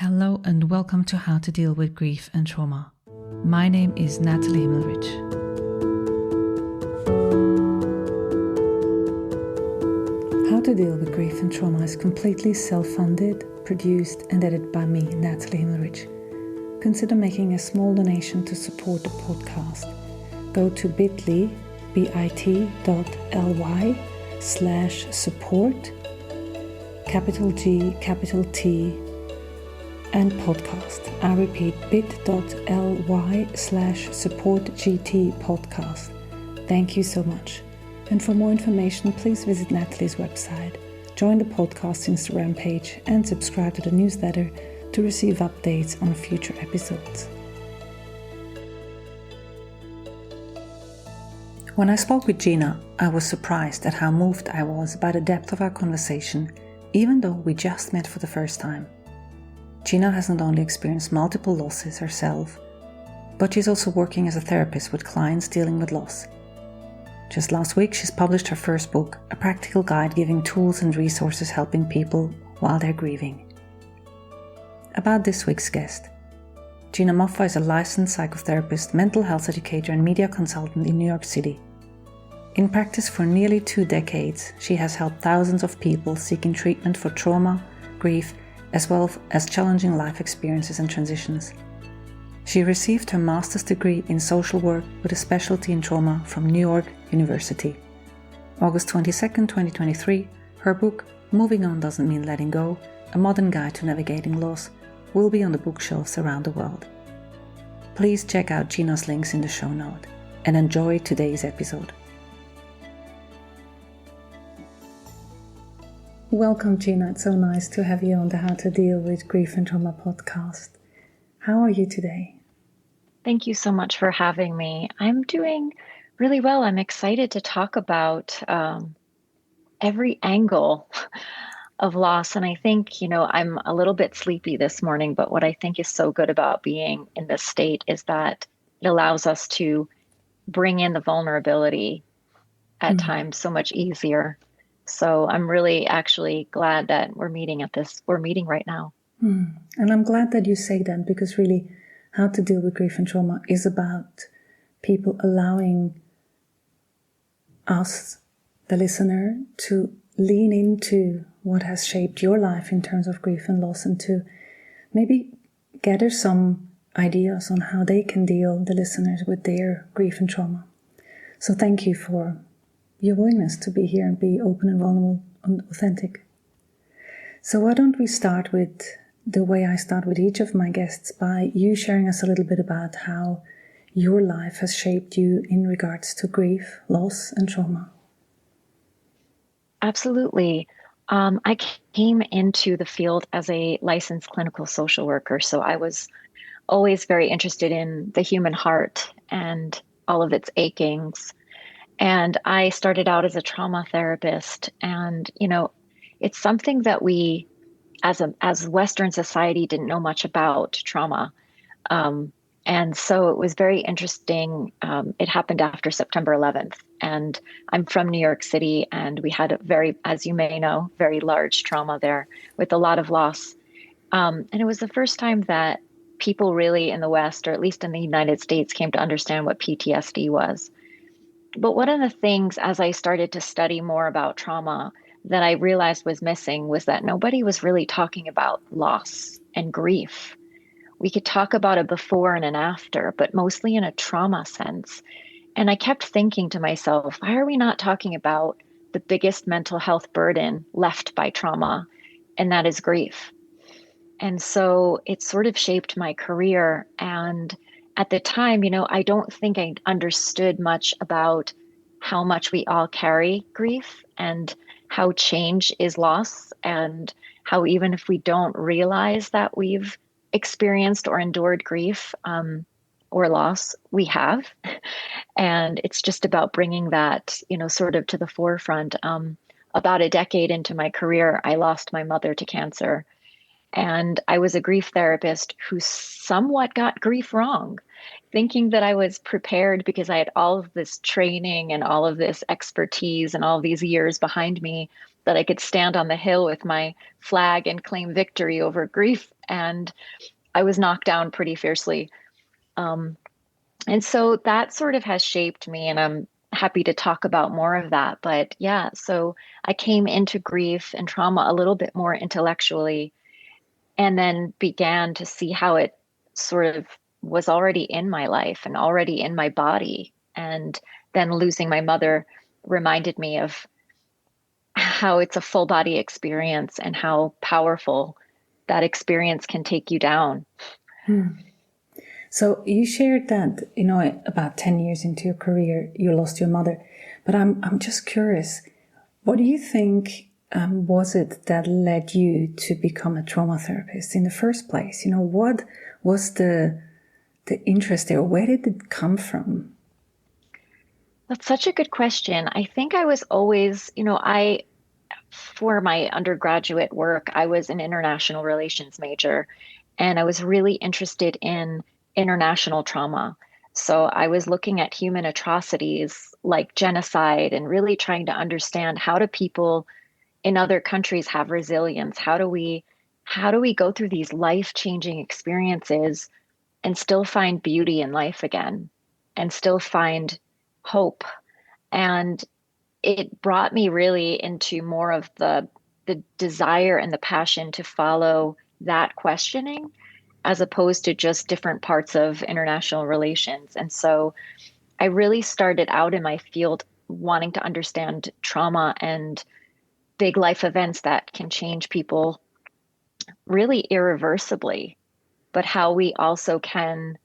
Hello and welcome to How to Deal with Grief and Trauma. My name is Natalie Himmelrich. How to Deal with Grief and Trauma is completely self-funded, produced and edited by me, Natalie Himmelrich. Consider making a small donation to support the podcast. Go to bit.ly/support, capital G, capital T, and podcast. I repeat, bit.ly/supportgt podcast. Thank you so much. And for more information, please visit Natalie's website, join the podcast Instagram page, and subscribe to the newsletter to receive updates on future episodes. When I spoke with Gina, I was surprised at how moved I was by the depth of our conversation, even though we just met for the first time. Gina has not only experienced multiple losses herself, but she's also working as a therapist with clients dealing with loss. Just last week, she's published her first book, a practical guide giving tools and resources helping people while they're grieving. About this week's guest. Gina Moffa is a licensed psychotherapist, mental health educator, and media consultant in New York City. In practice for nearly 2 decades, she has helped thousands of people seeking treatment for trauma, grief, as well as challenging life experiences and transitions. She received her master's degree in social work with a specialty in trauma from New York University. August 22, 2023, her book, Moving On Doesn't Mean Letting Go, A Modern Guide to Navigating Loss, will be on the bookshelves around the world. Please check out Gina's links in the show note and enjoy today's episode. Welcome, Gina. It's so nice to have you on the How to Deal with Grief and Trauma podcast. How are you today? Thank you so much for having me. I'm doing really well. I'm excited to talk about every angle of loss. And I think, I'm a little bit sleepy this morning, but what I think is so good about being in this state is that it allows us to bring in the vulnerability at times so much easier. So I'm really actually glad that we're meeting right now. And I'm glad that you say that, because really How to Deal with Grief and Trauma is about people allowing us, the listener, to lean into what has shaped your life in terms of grief and loss, and to maybe gather some ideas on how they can deal, the listeners, with their grief and trauma. So thank you for your willingness to be here and be open and vulnerable and authentic. So why don't we start with the way I start with each of my guests, by you sharing us a little bit about how your life has shaped you in regards to grief, loss, and trauma. Absolutely. I came into the field as a licensed clinical social worker, so I was always very interested in the human heart and all of its achings. And I started out as a trauma therapist, and it's something that we, as Western society, didn't know much about trauma, and so it was very interesting. It happened after September 11th, and I'm from New York City, and we had a as you may know, very large trauma there with a lot of loss, and it was the first time that people really in the West, or at least in the United States, came to understand what PTSD was. But one of the things, as I started to study more about trauma, that I realized was missing was that nobody was really talking about loss and grief. We could talk about a before and an after, but mostly in a trauma sense. And I kept thinking to myself, why are we not talking about the biggest mental health burden left by trauma? And that is grief. And so it sort of shaped my career. And at the time, I don't think I understood much about how much we all carry grief, and how change is loss, and how even if we don't realize that we've experienced or endured grief or loss, we have. And it's just about bringing that, sort of to the forefront. About a decade into my career, I lost my mother to cancer. And I was a grief therapist who somewhat got grief wrong, thinking that I was prepared because I had all of this training and all of this expertise and all these years behind me, that I could stand on the hill with my flag and claim victory over grief. And I was knocked down pretty fiercely. Um, and so that sort of has shaped me, and I'm happy to talk about more of that. But yeah, so I came into grief and trauma a little bit more intellectually, and then began to see how it sort of was already in my life and already in my body. And then losing my mother reminded me of how it's a full body experience and how powerful that experience can take you down. So you shared that, about 10 years into your career, you lost your mother. But I'm just curious, what do you think was it that led you to become a trauma therapist in the first place? What was the interest there? Where did it come from? That's such a good question. I think I was always, for my undergraduate work, I was an international relations major, and I was really interested in international trauma. So I was looking at human atrocities like genocide and really trying to understand, how do people in other countries have resilience? How do we go through these life-changing experiences and still find beauty in life again and still find hope? And it brought me really into more of the desire and the passion to follow that questioning, as opposed to just different parts of international relations. And so I really started out in my field wanting to understand trauma and big life events that can change people really irreversibly, but how we also can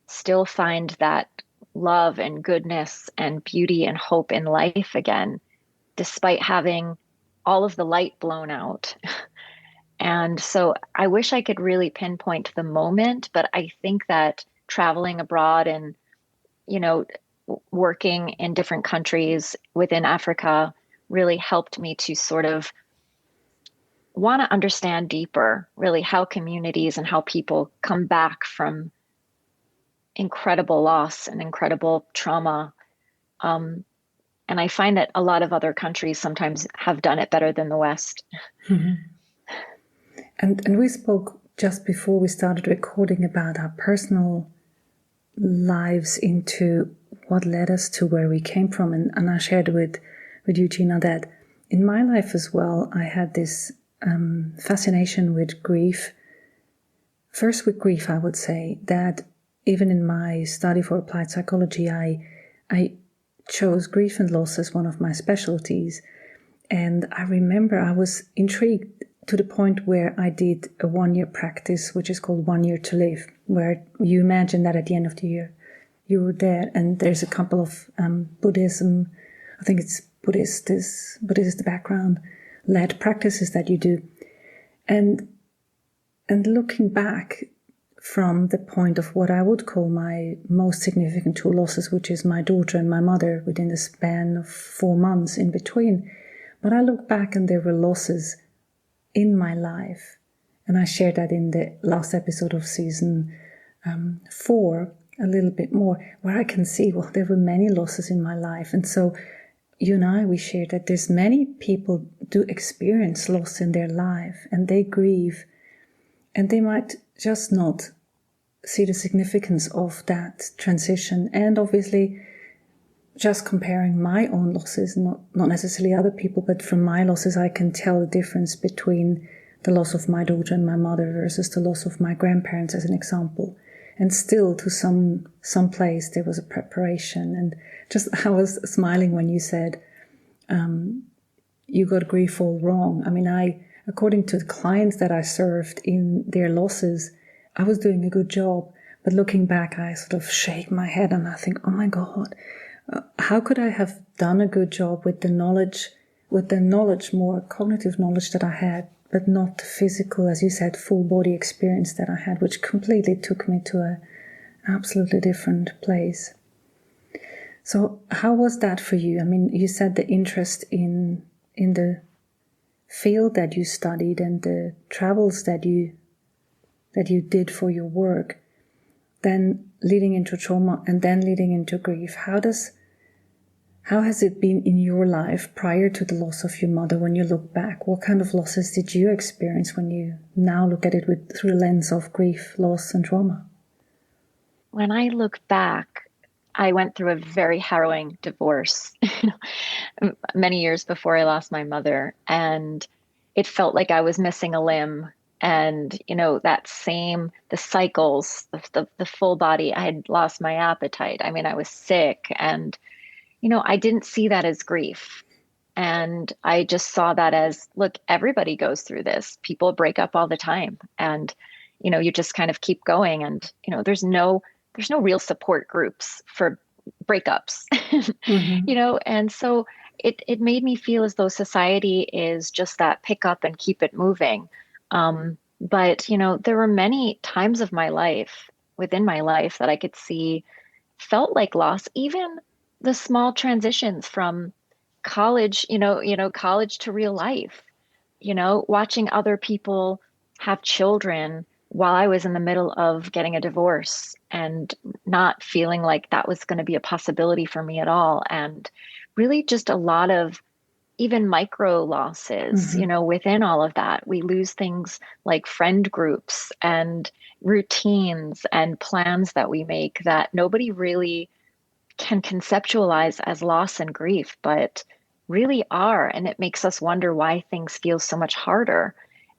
still find that love and goodness and beauty and hope in life again, despite having all of the light blown out. And so I wish I could really pinpoint the moment, but I think that traveling abroad and, you know, working in different countries within Africa really helped me to sort of want to understand deeper, really, how communities and how people come back from incredible loss and incredible trauma. Um, and I find that a lot of other countries sometimes have done it better than the West. And we spoke just before we started recording about our personal lives into what led us to where we came from. And I shared with you, Gina, that in my life as well, I had this fascination with grief. First with grief, I would say that even in my study for applied psychology, I chose grief and loss as one of my specialties. And I remember I was intrigued to the point where I did a 1-year practice, which is called 1 Year to Live, where you imagine that at the end of the year you were there. And there's a couple of Buddhism, I think it's Buddhist is the background, led practices that you do. And looking back from the point of what I would call my most significant two losses, which is my daughter and my mother within the span of 4 months in between. But I look back and there were losses in my life. And I shared that in the last episode of season 4, a little bit more, where I can see, well, there were many losses in my life. And so you and I, we shared that there's many people do experience loss in their life and they grieve, and they might just not see the significance of that transition. And obviously, just comparing my own losses, not necessarily other people, but from my losses, I can tell the difference between the loss of my daughter and my mother versus the loss of my grandparents, as an example. And still, to some place, there was a preparation. And just, I was smiling when you said, you got grief all wrong. I mean, according to the clients that I served in their losses, I was doing a good job. But looking back, I sort of shake my head and I think, oh my God, how could I have done a good job with the knowledge, more cognitive knowledge that I had, but not the physical, as you said, full body experience that I had, which completely took me to an absolutely different place. So how was that for you? I mean, you said the interest in the field that you studied and the travels that you did for your work, then leading into trauma and then leading into grief, how has it been in your life prior to the loss of your mother when you look back? What kind of losses did you experience when you now look at it through the lens of grief, loss, and trauma? When I look back, I went through a very harrowing divorce many years before I lost my mother. And it felt like I was missing a limb. And, the cycles, the full body, I had lost my appetite. I mean, I was sick. And, I didn't see that as grief. And I just saw that as, look, everybody goes through this. People break up all the time. And, you just kind of keep going. And, there's no real support groups for breakups, and so it made me feel as though society is just that pick up and keep it moving. But, there were many times of my life, within my life, that I could see felt like loss, even the small transitions from college, college to real life, watching other people have children while I was in the middle of getting a divorce and not feeling like that was going to be a possibility for me at all. And really just a lot of even micro losses, within all of that. We lose things like friend groups and routines and plans that we make that nobody really can conceptualize as loss and grief, but really are. And it makes us wonder why things feel so much harder.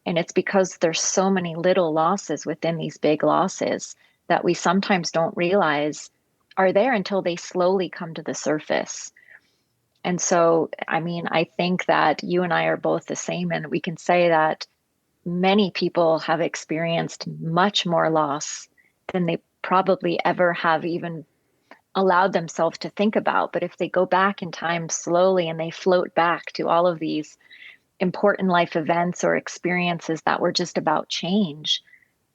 And it's because there's so many little losses within these big losses that we sometimes don't realize are there until they slowly come to the surface. And so, I mean, I think that you and I are both the same, and we can say that many people have experienced much more loss than they probably ever have even allowed themselves to think about. But if they go back in time slowly and they float back to all of these important life events or experiences that were just about change,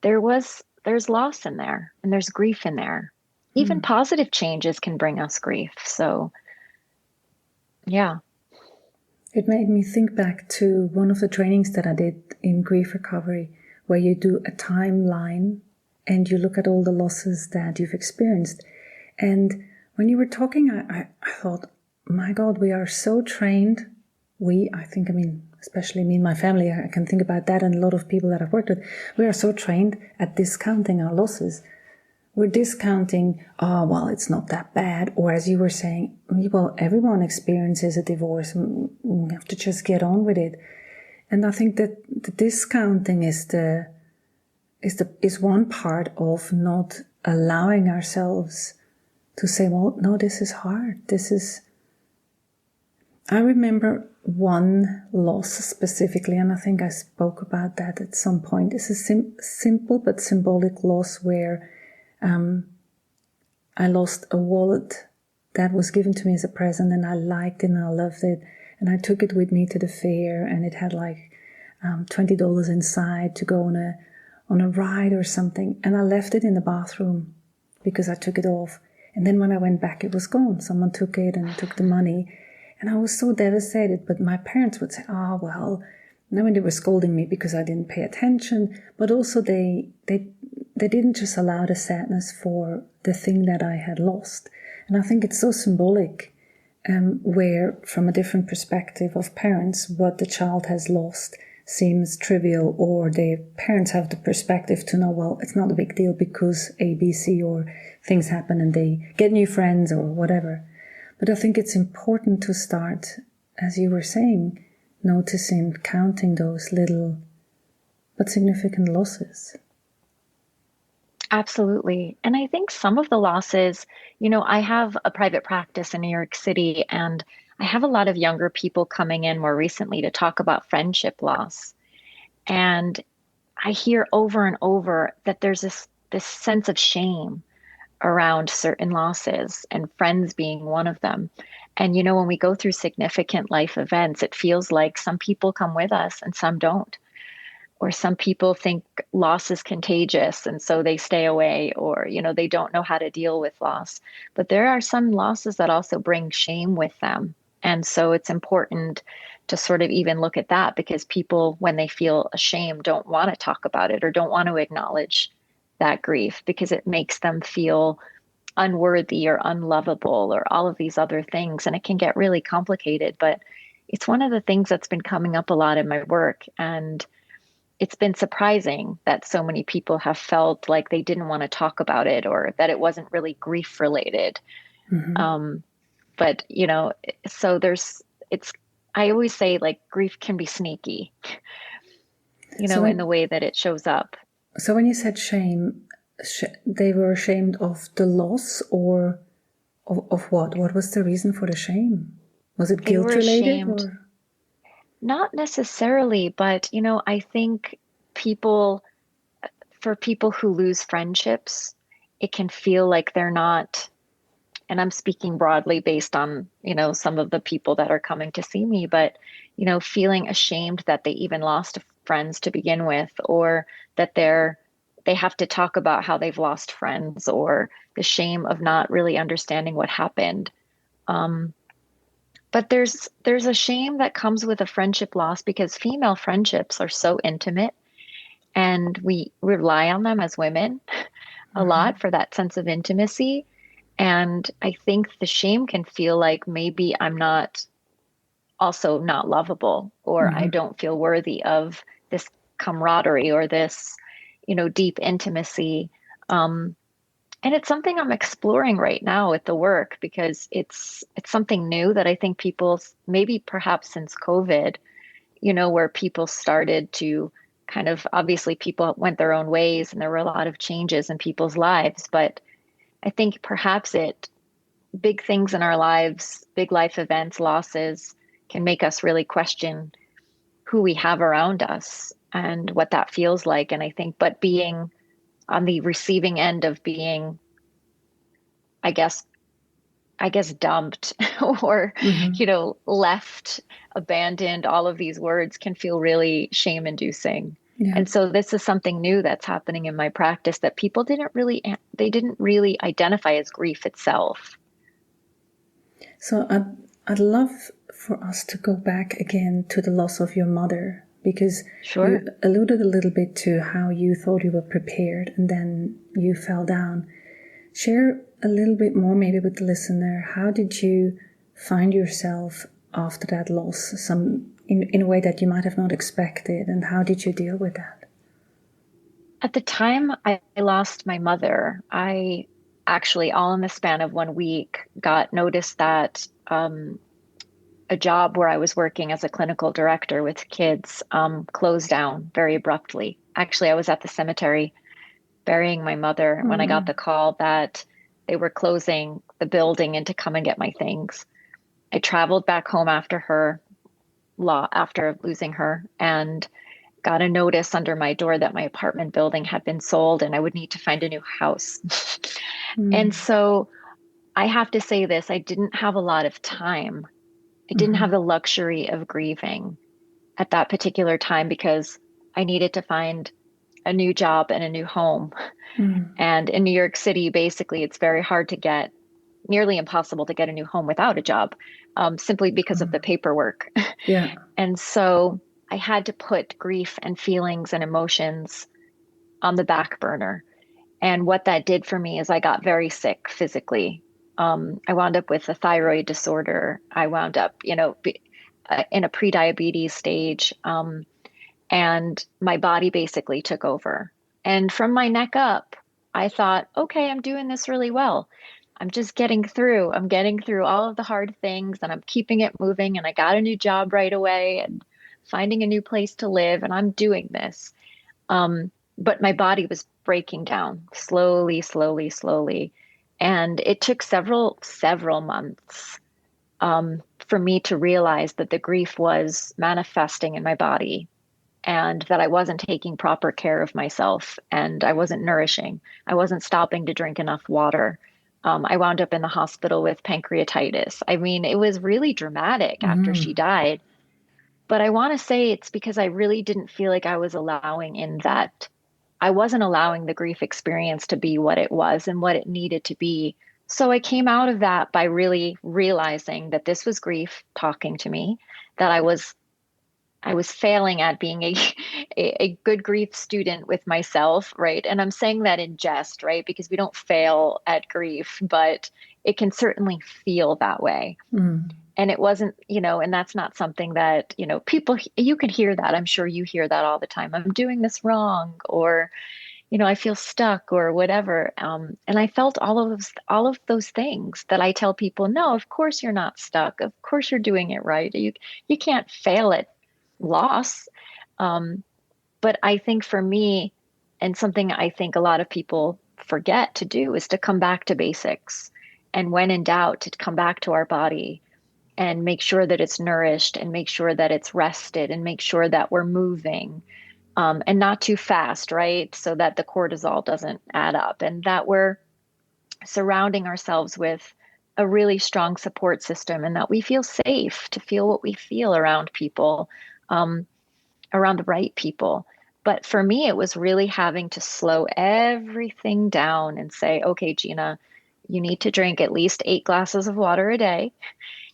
there's loss in there and there's grief in there. Even positive changes can bring us grief. So, yeah. It made me think back to one of the trainings that I did in grief recovery, where you do a timeline and you look at all the losses that you've experienced. And when you were talking, I thought, my God, we are so trained. Especially me and my family, I can think about that and a lot of people that I've worked with. We are so trained at discounting our losses. We're discounting, it's not that bad. Or as you were saying, well, everyone experiences a divorce. We have to just get on with it. And I think that the discounting is one part of not allowing ourselves to say, well, no, this is hard. I remember one loss specifically, and I think I spoke about that at some point. It's a simple but symbolic loss where I lost a wallet that was given to me as a present, and I liked it and I loved it. And I took it with me to the fair, and it had like $20 inside to go on a ride or something. And I left it in the bathroom because I took it off. And then when I went back, it was gone. Someone took it and took the money. And I was so devastated. But my parents would say, now they were scolding me because I didn't pay attention. But also they didn't just allow the sadness for the thing that I had lost. And I think it's so symbolic, where from a different perspective of parents, what the child has lost seems trivial, or the parents have the perspective to know, well, it's not a big deal because A, B, C, or things happen and they get new friends or whatever. But I think it's important to start, as you were saying, noticing, counting those little but significant losses. Absolutely. And I think some of the losses, I have a private practice in New York City, and I have a lot of younger people coming in more recently to talk about friendship loss. And I hear over and over that there's this sense of shame around certain losses, and friends being one of them. And, when we go through significant life events, it feels like some people come with us and some don't. Or some people think loss is contagious and so they stay away, or, they don't know how to deal with loss. But there are some losses that also bring shame with them. And so it's important to sort of even look at that, because people, when they feel ashamed, don't want to talk about it or don't want to acknowledge that grief because it makes them feel unworthy or unlovable or all of these other things. And it can get really complicated, but it's one of the things that's been coming up a lot in my work. And it's been surprising that so many people have felt like they didn't want to talk about it or that it wasn't really grief related. Um, but, so I always say like grief can be sneaky, So in the way that it shows up. so when you said shame, they were ashamed of the loss or of what? What was the reason for the shame? Was it They guilt were related ashamed. or? Not necessarily, but I think people, for people who lose friendships, it can feel like they're not, and I'm speaking broadly based on, some of the people that are coming to see me, but, feeling ashamed that they even lost friends to begin with, or that they have to talk about how they've lost friends, or the shame of not really understanding what happened. Um, but there's a shame that comes with a friendship loss because female friendships are so intimate and we rely on them as women a lot for that sense of intimacy. And I think the shame can feel like maybe I'm not also not lovable, or I don't feel worthy of this camaraderie or this, deep intimacy. Um, and it's something I'm exploring right now with the work because it's something new that I think people, maybe perhaps since COVID, where people started to kind of, obviously people went their own ways and there were a lot of changes in people's lives, but I think perhaps big things in our lives, big life events, losses can make us really question who we have around us and what that feels like. And I think, but being on the receiving end of being, I guess, dumped or, left, abandoned, all of these words can feel really shame inducing. Yeah. And so this is something new that's happening in my practice that people they didn't really identify as grief itself. So I'd love for us to go back again to the loss of your mother, because Sure. you alluded a little bit to how you thought you were prepared and then you fell down. Share a little bit more maybe with the listener. How did you find yourself after that loss, in a way that you might have not expected, and how did you deal with that? At the time I lost my mother, I actually, all in the span of 1 week, got notice that a job where I was working as a clinical director with kids closed down very abruptly. Actually, I was at the cemetery burying my mother when I got the call that they were closing the building and to come and get my things. I traveled back home after losing her, and got a notice under my door that my apartment building had been sold and I would need to find a new house. And so I have to say this, I didn't have a lot of time. I didn't have the luxury of grieving at that particular time because I needed to find a new job and a new home. And in New York City, basically, it's very hard to get, nearly impossible to get a new home without a job, simply because of the paperwork. Yeah. And so I had to put grief and feelings and emotions on the back burner. And what that did for me is I got very sick physically. I wound up with a thyroid disorder. I wound up, in a prediabetes stage. And my body basically took over. And from my neck up, I thought, okay, I'm doing this really well. I'm just getting through. I'm getting through all of the hard things and I'm keeping it moving. And I got a new job right away and finding a new place to live. And I'm doing this. But my body was breaking down slowly, slowly, slowly. And it took several months for me to realize that the grief was manifesting in my body and that I wasn't taking proper care of myself and I wasn't nourishing. I wasn't stopping to drink enough water. I wound up in the hospital with pancreatitis. I mean, it was really dramatic after she died. But I want to say it's because I really didn't feel like I was I wasn't allowing the grief experience to be what it was and what it needed to be. So I came out of that by really realizing that this was grief talking to me, that I was I was failing at being a good grief student with myself, right? And I'm saying that in jest, right? Because we don't fail at grief, but it can certainly feel that way. Mm. And it wasn't, and that's not something that, people, you can hear that. I'm sure you hear that all the time. I'm doing this wrong, or, I feel stuck or whatever. And I felt all of those things that I tell people, no, of course you're not stuck. Of course you're doing it right. You can't fail at loss. Um, but I think for me, and something I think a lot of people forget to do, is to come back to basics. And when in doubt, to come back to our body and make sure that it's nourished and make sure that it's rested and make sure that we're moving, and not too fast, right? So that the cortisol doesn't add up, and that we're surrounding ourselves with a really strong support system, and that we feel safe to feel what we feel around people, um, around the right people. But for me, it was really having to slow everything down and say, okay, Gina, you need to drink at least 8 glasses of water a day.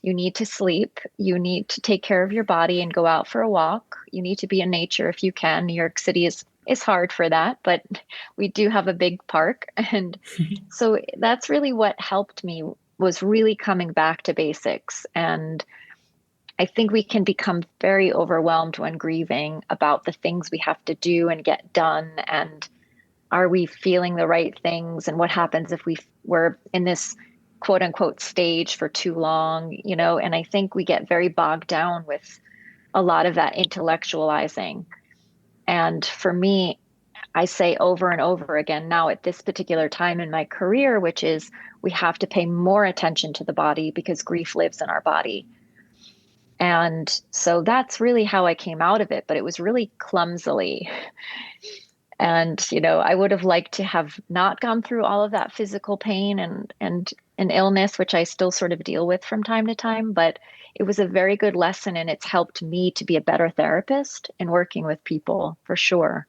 You need to sleep. You need to take care of your body and go out for a walk. You need to be in nature if you can. New York City is hard for that, but we do have a big park. And so that's really what helped me, was really coming back to basics. And I think we can become very overwhelmed when grieving about the things we have to do and get done. And are we feeling the right things? And what happens if were in this quote unquote stage for too long, And I think we get very bogged down with a lot of that intellectualizing. And for me, I say over and over again now at this particular time in my career, which is, we have to pay more attention to the body because grief lives in our body. And so that's really how I came out of it, but it was really clumsily. And, I would have liked to have not gone through all of that physical pain and an illness, which I still sort of deal with from time to time. But it was a very good lesson, and it's helped me to be a better therapist in working with people, for sure.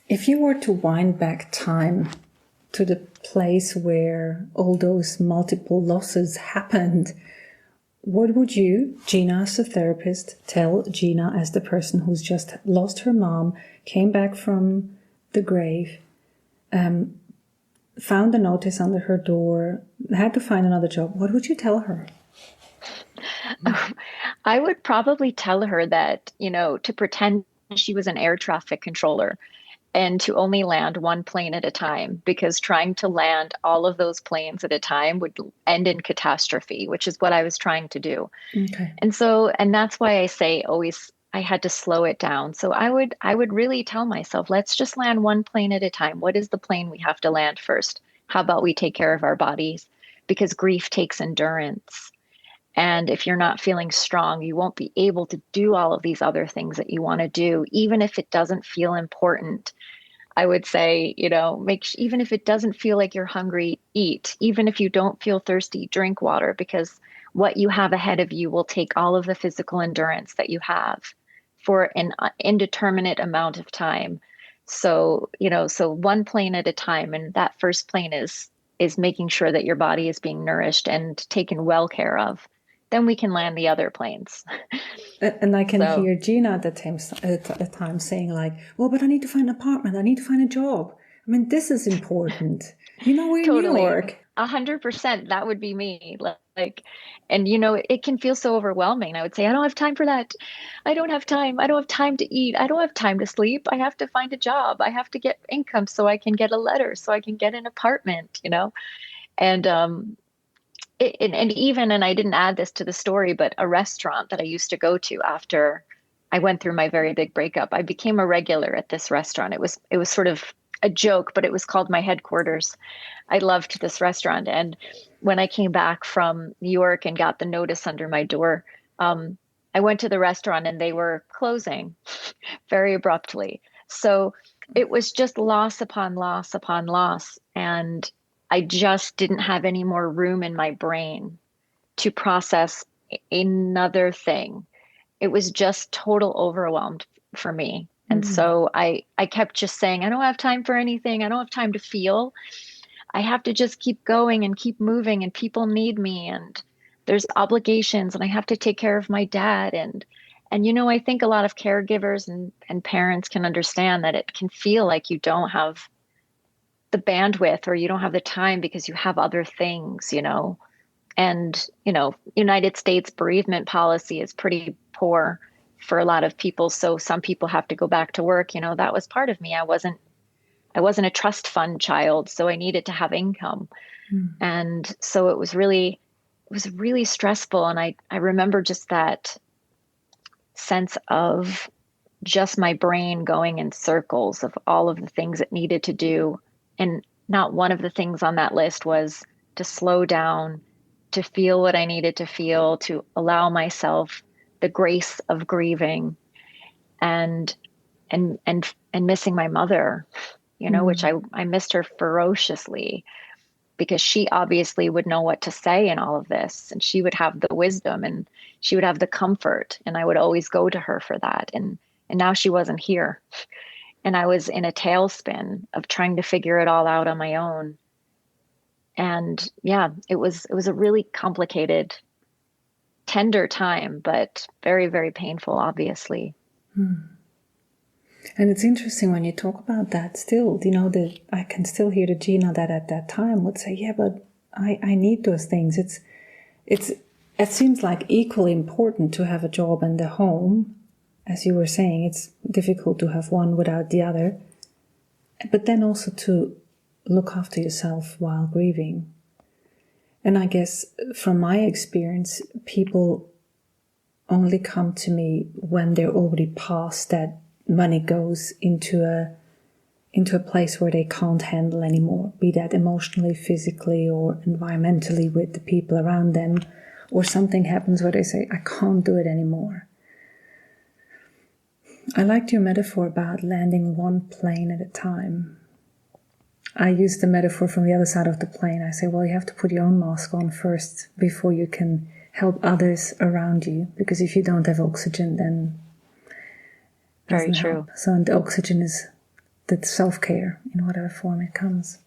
If you were to wind back time to the place where all those multiple losses happened, what would you, Gina as a therapist, tell Gina as the person who's just lost her mom, came back from the grave, found a notice under her door, had to find another job? What would you tell her? I would probably tell her that, to pretend she was an air traffic controller and to only land one plane at a time, because trying to land all of those planes at a time would end in catastrophe, which is what I was trying to do. Okay. And that's why I say always I had to slow it down. So I would really tell myself, let's just land one plane at a time. What is the plane we have to land first? How about we take care of our bodies? Because grief takes endurance. And if you're not feeling strong, you won't be able to do all of these other things that you want to do, even if it doesn't feel important. I would say, even if it doesn't feel like you're hungry, eat. Even if you don't feel thirsty, drink water, because what you have ahead of you will take all of the physical endurance that you have for an indeterminate amount of time. So, so one plane at a time. And that first plane is making sure that your body is being nourished and taken well care of. Then we can land the other planes. And I can hear Gina at the time saying like, well, but I need to find an apartment. I need to find a job. I mean, this is important. We're in New York. 100%. That would be me. And it can feel so overwhelming. I would say, I don't have time for that. I don't have time. I don't have time to eat. I don't have time to sleep. I have to find a job. I have to get income so I can get a letter, so I can get an apartment, and, and I didn't add this to the story, but a restaurant that I used to go to after I went through my very big breakup, I became a regular at this restaurant. It was sort of a joke, but it was called my headquarters. I loved this restaurant. And when I came back from New York and got the notice under my door, I went to the restaurant and they were closing very abruptly. So it was just loss upon loss upon loss. And I just didn't have any more room in my brain to process another thing. It was just total overwhelmed for me. And so I kept just saying, I don't have time for anything. I don't have time to feel. I have to just keep going and keep moving, and people need me, and there's obligations, and I have to take care of my dad. And, I think a lot of caregivers and parents can understand that it can feel like you don't have the bandwidth or you don't have the time because you have other things. And, United States bereavement policy is pretty poor for a lot of people. So some people have to go back to work. That was part of me. I wasn't a trust fund child, so I needed to have income. Mm. And so it was really stressful. And I remember just that sense of just my brain going in circles of all of the things it needed to do. And not one of the things on that list was to slow down, to feel what I needed to feel, to allow myself the grace of grieving and and missing my mother, which Mm. I missed her ferociously because she obviously would know what to say in all of this, and she would have the wisdom and she would have the comfort, and I would always go to her for that. And now she wasn't here, and I was in a tailspin of trying to figure it all out on my own. And yeah, it was a really complicated, tender time, but very, very painful, obviously. Mm. And it's interesting when you talk about that still, that I can still hear the Gina that at that time would say, yeah, but I need those things. It seems like equally important to have a job and a home. As you were saying, it's difficult to have one without the other. But then also to look after yourself while grieving. And I guess from my experience, people only come to me when they're already past that money goes into a place where they can't handle anymore, be that emotionally, physically, or environmentally with the people around them, or something happens where they say, I can't do it anymore. I liked your metaphor about landing one plane at a time. I use the metaphor from the other side of the plane. I say, well, you have to put your own mask on first before you can help others around you, because if you don't have oxygen, then Very doesn't true. help. So, and the oxygen is the self-care in whatever form it comes.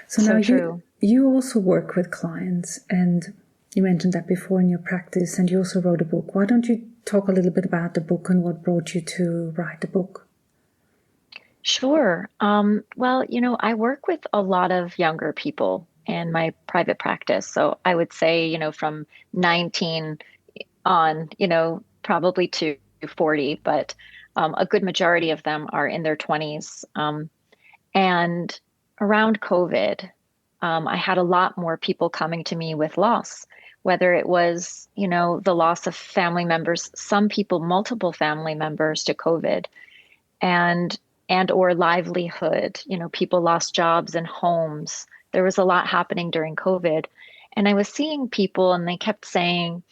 So now true. you also work with clients, and you mentioned that before in your practice, and you also wrote a book. Why don't you talk a little bit about the book and what brought you to write the book? Sure. Well, I work with a lot of younger people in my private practice. So I would say, from 19 on, probably to 40, but a good majority of them are in their 20s. And around COVID, I had a lot more people coming to me with loss, whether it was, the loss of family members, some people, multiple family members to COVID, and or livelihood. People lost jobs and homes. There was a lot happening during COVID. And I was seeing people and they kept saying,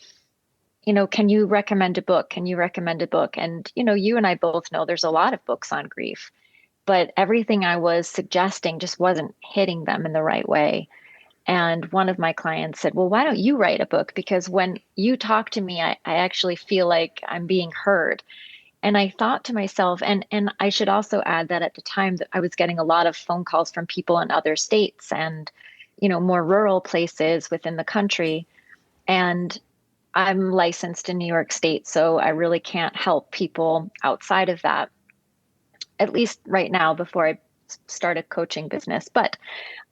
can you recommend a book? Can you recommend a book? And, you and I both know there's a lot of books on grief, but everything I was suggesting just wasn't hitting them in the right way. And one of my clients said, well, why don't you write a book? Because when you talk to me, I actually feel like I'm being heard. And I thought to myself, and I should also add that at the time that I was getting a lot of phone calls from people in other states and, more rural places within the country. And I'm licensed in New York State, so I really can't help people outside of that, at least right now before I started coaching business. But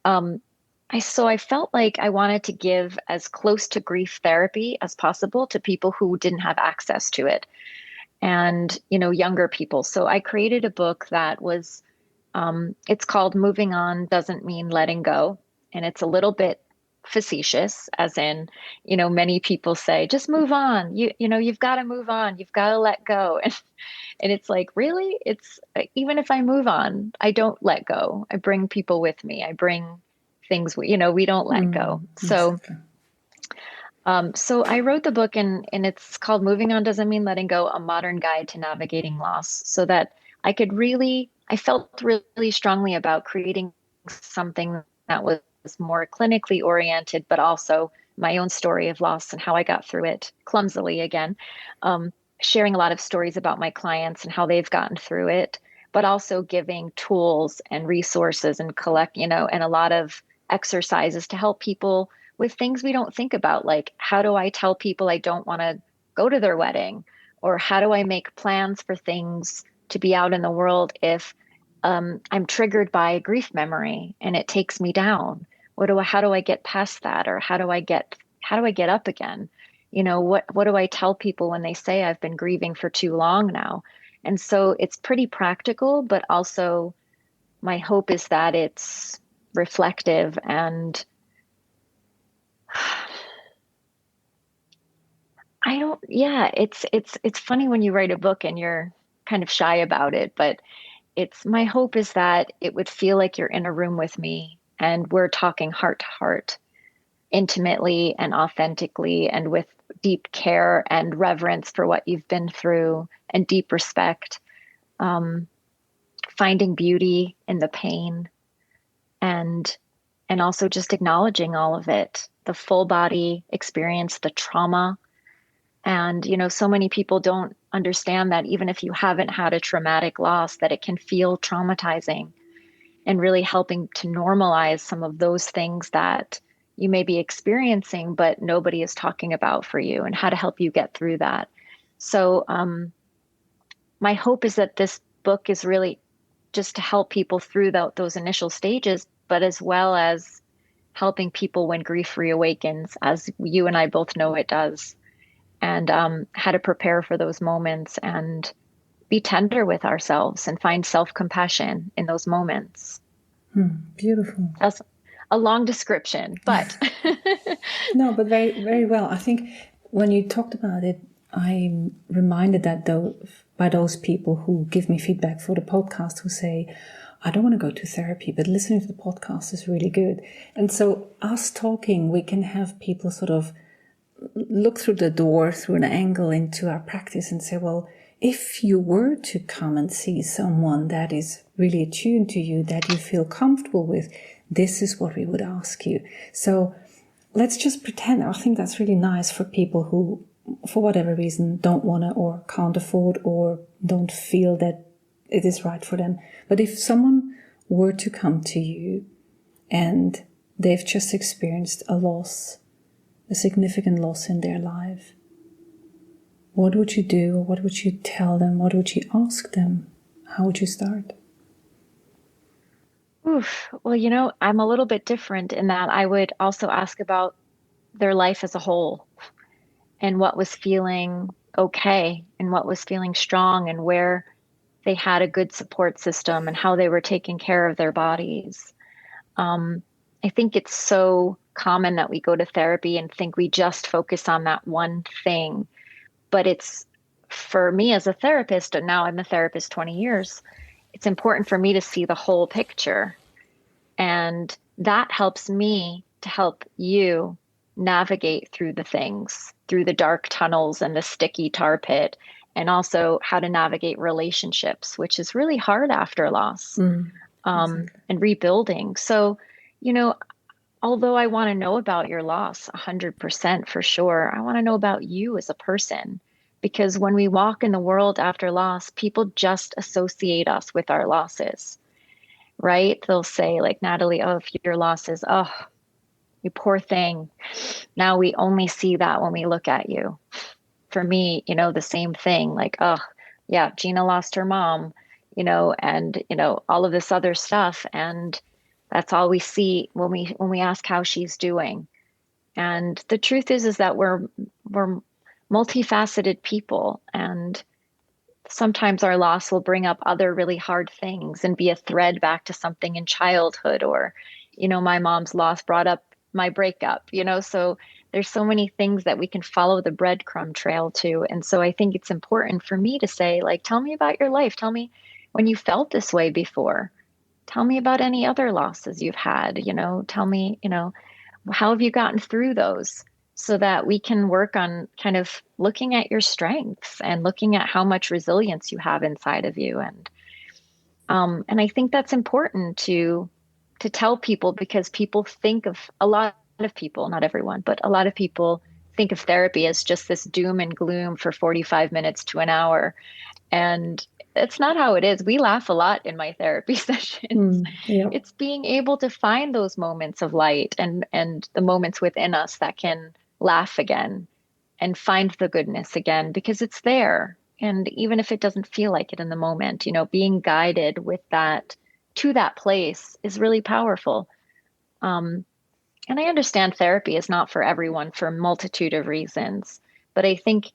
I felt like I wanted to give as close to grief therapy as possible to people who didn't have access to it, and younger people. So I created a book that was it's called Moving On Doesn't Mean Letting Go, and it's a little bit facetious, as in, many people say just move on, you've got to move on, you've got to let go. And it's like, really, it's even if I move on, I don't let go. I bring people with me, I bring things, we don't let go. So Exactly. so I wrote the book, and it's called Moving On Doesn't Mean Letting Go, A Modern Guide to Navigating Loss, so that I felt really strongly about creating something that was more clinically oriented, but also my own story of loss and how I got through it clumsily again, sharing a lot of stories about my clients and how they've gotten through it, but also giving tools and resources and and a lot of exercises to help people with things we don't think about, like how do I tell people I don't want to go to their wedding, Or how do I make plans for things to be out in the world if I'm triggered by a grief memory and it takes me down? How do I get past that? Or how do I get up again? What do I tell people when they say I've been grieving for too long now? And so it's pretty practical, but also my hope is that it's reflective and it's funny when you write a book and you're kind of shy about it, but it's my hope is that it would feel like you're in a room with me and we're talking heart to heart, intimately and authentically and with deep care and reverence for what you've been through and deep respect, um, finding beauty in the pain and also just acknowledging all of it, the full body experience, the trauma. And, so many people don't understand that even if you haven't had a traumatic loss, that it can feel traumatizing, and really helping to normalize some of those things that you may be experiencing, but nobody is talking about for you, and how to help you get through that. So, my hope is that this book is really just to help people through those initial stages, but as well as helping people when grief reawakens, as you and I both know it does, and how to prepare for those moments and be tender with ourselves and find self-compassion in those moments. Beautiful. That's a long description, but No, but very, very well. I think when you talked about it, I'm reminded that by those people who give me feedback for the podcast who say, I don't want to go to therapy, but listening to the podcast is really good. And so us talking, we can have people sort of look through the door, through an angle into our practice and say, well, if you were to come and see someone that is really attuned to you, that you feel comfortable with, this is what we would ask you. So let's just pretend. I think that's really nice for people who, for whatever reason, don't want to or can't afford or don't feel that it is right for them. But if someone were to come to you and they've just experienced a loss, a significant loss in their life, what would you do? What would you tell them? What would you ask them? How would you start? oof. Well, I'm a little bit different in that I would also ask about their life as a whole and what was feeling okay and what was feeling strong and where they had a good support system and how they were taking care of their bodies. Um, I think it's so common that we go to therapy and think we just focus on that one thing. But it's for me as a therapist, and now I'm a therapist 20 years, it's important for me to see the whole picture. And that helps me to help you navigate through the things, through the dark tunnels and the sticky tar pit, and also how to navigate relationships, which is really hard after loss, Exactly. and rebuilding. So, you know, although I want to know about your loss 100% for sure, I want to know about you as a person. Because when we walk in the world after loss, people just associate us with our losses, right? They'll say, like, Natalie, oh, if your loss is, oh, you poor thing. Now we only see that when we look at you. For me, the same thing, like, oh, yeah, Gina lost her mom, and, all of this other stuff. And that's all we see when we ask how she's doing. And the truth is that we're multifaceted people, and sometimes our loss will bring up other really hard things and be a thread back to something in childhood, or my mom's loss brought up my breakup, so there's so many things that we can follow the breadcrumb trail to. And so I think it's important for me to say, like, tell me about your life, tell me when you felt this way before, tell me about any other losses you've had, tell me, how have you gotten through those, so that we can work on kind of looking at your strengths and looking at how much resilience you have inside of you. And I think that's important to tell people, because people think of a lot of people, not everyone, but a lot of people think of therapy as just this doom and gloom for 45 minutes to an hour. And it's not how it is. We laugh a lot in my therapy sessions. Yeah. It's being able to find those moments of light and the moments within us that can laugh again and find the goodness again, because it's there. And even if it doesn't feel like it in the moment, being guided with that to that place is really powerful. Um, and I understand therapy is not for everyone for a multitude of reasons, but I think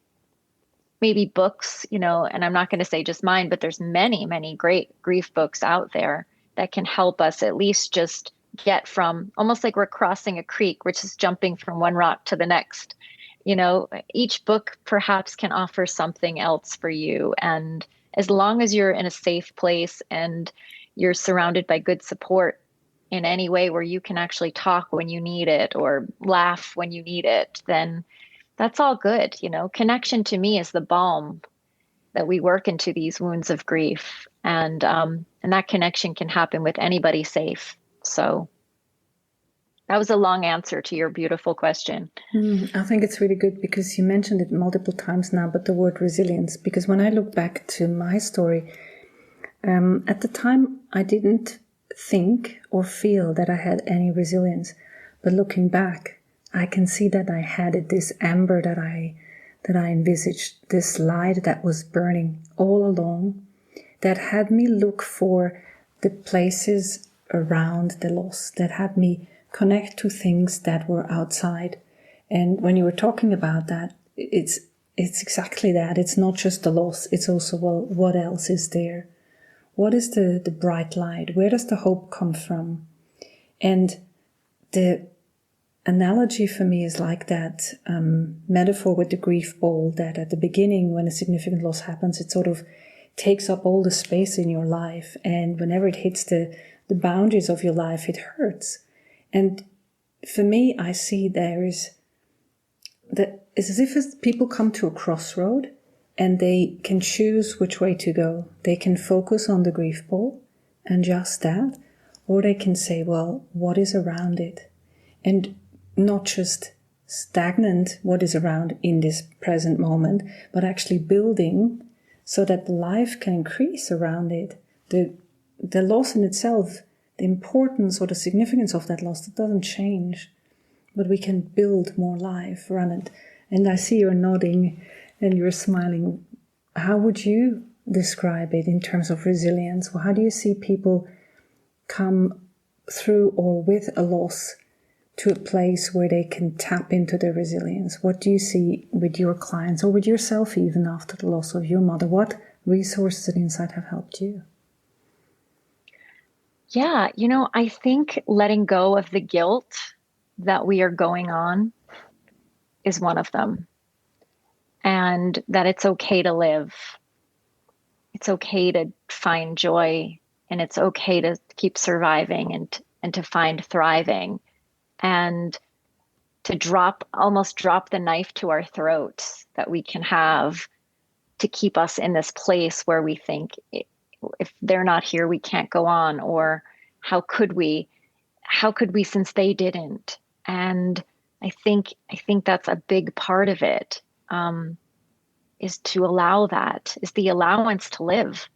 maybe books, and I'm not going to say just mine, but there's many, many great grief books out there that can help us at least just get from, almost like we're crossing a creek, which is jumping from one rock to the next. Each book perhaps can offer something else for you. And as long as you're in a safe place and you're surrounded by good support in any way where you can actually talk when you need it or laugh when you need it, then that's all good. Connection to me is the balm that we work into these wounds of grief. And that connection can happen with anybody safe. So that was a long answer to your beautiful question. I think it's really good because you mentioned it multiple times now, but the word resilience, because when I look back to my story, at the time I didn't think or feel that I had any resilience. But looking back, I can see that I had it, this ember that I envisaged, this light that was burning all along, that had me look for the places around the loss, that had me connect to things that were outside. And when you were talking about that, it's exactly that. It's not just the loss. It's also, well, what else is there? What is the bright light? Where does the hope come from? And the analogy for me is like that metaphor with the grief ball, that at the beginning, when a significant loss happens, it sort of takes up all the space in your life. And whenever it hits the boundaries of your life, it hurts. And for me, I see there is that it's as if people come to a crossroad and they can choose which way to go. They can focus on the grief ball and just that, or they can say, well, what is around it? And not just stagnant what is around in this present moment, but actually building so that the life can increase around it. The loss in itself, the importance or the significance of that loss, that doesn't change, but we can build more life around it. And I see you're nodding and you're smiling. How would you describe it in terms of resilience? Well, how do you see people come through or with a loss to a place where they can tap into their resilience? What do you see with your clients or with yourself even after the loss of your mother? What resources and insight have helped you? Yeah, I think letting go of the guilt that we are going on is one of them. And that it's okay to live. It's okay to find joy, and it's okay to keep surviving and to find thriving, and to almost drop the knife to our throats that we can have to keep us in this place where we think if they're not here, we can't go on, or how could we since they didn't? And I think that's a big part of it, is to allow that, is the allowance to live.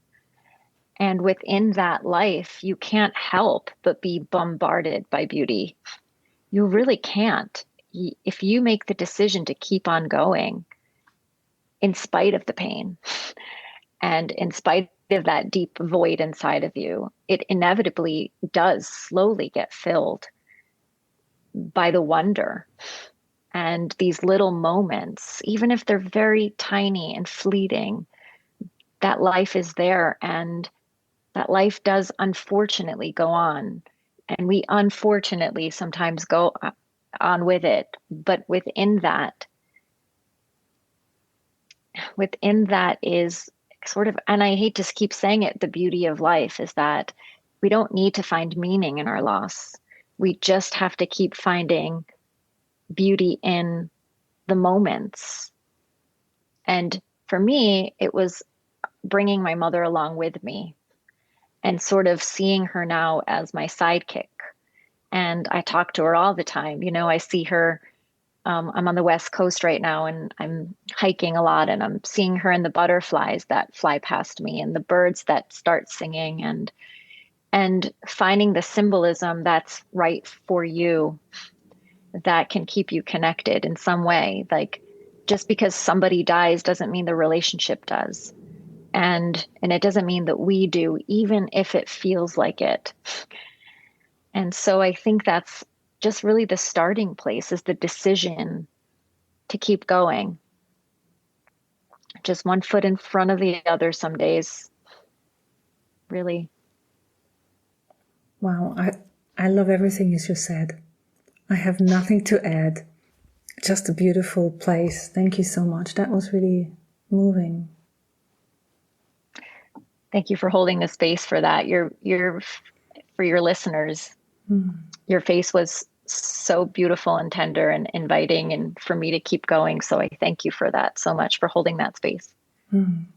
And within that life, you can't help but be bombarded by beauty. You really can't. If you make the decision to keep on going in spite of the pain and in spite of that deep void inside of you, it inevitably does slowly get filled by the wonder. And these little moments, even if they're very tiny and fleeting, that life is there, and that life does unfortunately go on. And we unfortunately sometimes go on with it. But within that is sort of, and I hate to keep saying it, the beauty of life is that we don't need to find meaning in our loss. We just have to keep finding beauty in the moments. And for me, it was bringing my mother along with me and sort of seeing her now as my sidekick. And I talk to her all the time. I see her. I'm on the West Coast right now, and I'm hiking a lot, and I'm seeing her in the butterflies that fly past me and the birds that start singing, and finding the symbolism that's right for you, that can keep you connected in some way. Like, just because somebody dies doesn't mean the relationship does. And it doesn't mean that we do, even if it feels like it. And so I think that's just really the starting place, is the decision to keep going. Just one foot in front of the other some days. Really. Wow, I love everything you just said. I have nothing to add. Just a beautiful place. Thank you so much. That was really moving. Thank you for holding the space for that. You're for your listeners. Your face was so beautiful and tender and inviting, and for me to keep going. So I thank you for that so much, for holding that space. And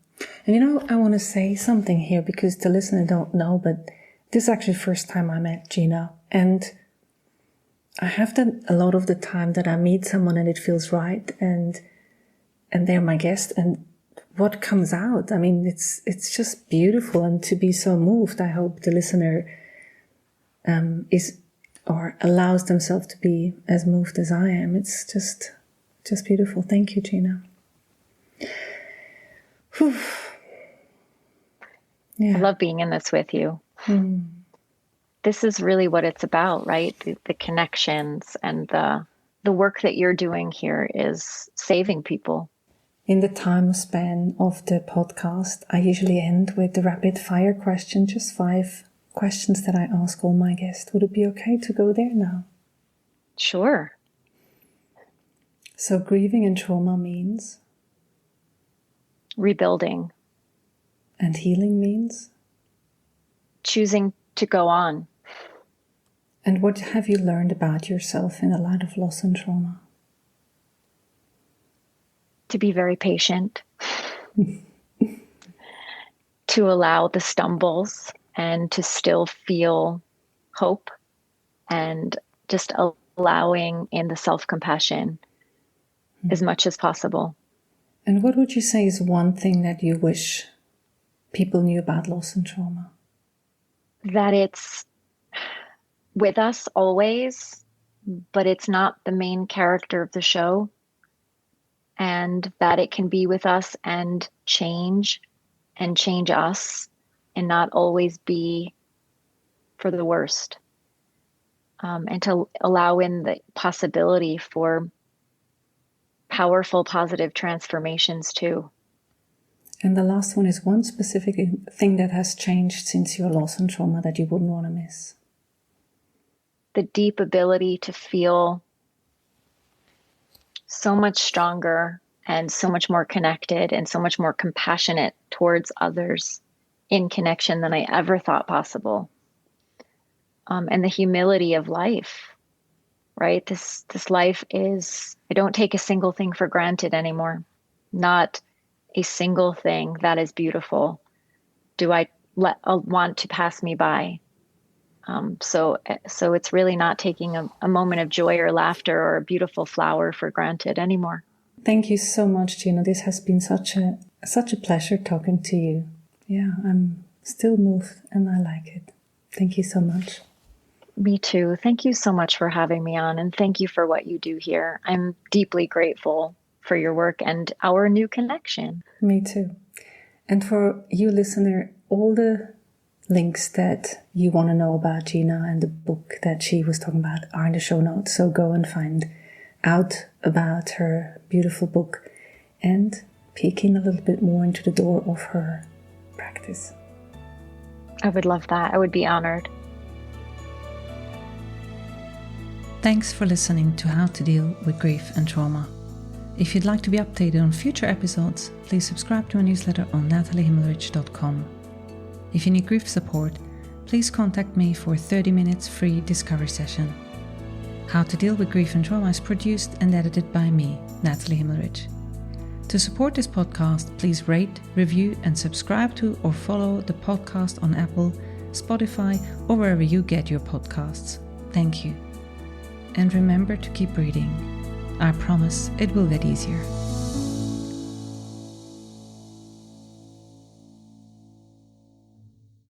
I want to say something here, because the listener don't know, but this is actually the first time I met Gina. And I have that a lot of the time, that I meet someone and it feels right, and they're my guest, and what comes out, I mean, it's just beautiful, and to be so moved. I hope the listener is, or allows themselves to be as moved as I am. It's just beautiful. Thank you, Gina. Whew. Yeah. I love being in this with you. This is really what it's about, right? The connections and the work that you're doing here is saving people. In the time span of the podcast, I usually end with the rapid fire question, just 5 questions that I ask all my guests. Would it be okay to go there now? Sure. So grieving and trauma means? Rebuilding. And healing means? Choosing to go on. And what have you learned about yourself in the light of loss and trauma? To be very patient. To allow the stumbles and to still feel hope, and just allowing in the self-compassion as much as possible. And what would you say is one thing that you wish people knew about loss and trauma? That it's with us always, but it's not the main character of the show. And that it can be with us and change us, and not always be for the worst. And to allow in the possibility for powerful, positive transformations too. And the last one is one specific thing that has changed since your loss and trauma that you wouldn't want to miss. The deep ability to feel so much stronger and so much more connected and so much more compassionate towards others in connection than I ever thought possible. And the humility of life, right? This life is, I don't take a single thing for granted anymore. Not a single thing that is beautiful do I want to pass me by. So it's really not taking a moment of joy or laughter or a beautiful flower for granted anymore. Thank you so much, Gina. This has been such a pleasure talking to you. Yeah, I'm still moved and I like it. Thank you so much. Me too. Thank you so much for having me on, and thank you for what you do here. I'm deeply grateful for your work and our new connection. Me too. And for you, listener, all the links that you want to know about Gina and the book that she was talking about are in the show notes. So go and find out about her beautiful book and peek in a little bit more into the door of her practice. I would love that. I would be honored. Thanks for listening to How to Deal with Grief and Trauma. If you'd like to be updated on future episodes, please subscribe to our newsletter on nataliehimmelrich.com. If you need grief support, please contact me for a 30 minutes free discovery session. How to Deal with Grief and Trauma is produced and edited by me, Natalie Himmelrich. To support this podcast, please rate, review, and subscribe to or follow the podcast on Apple, Spotify, or wherever you get your podcasts. Thank you. And remember to keep breathing. I promise it will get easier.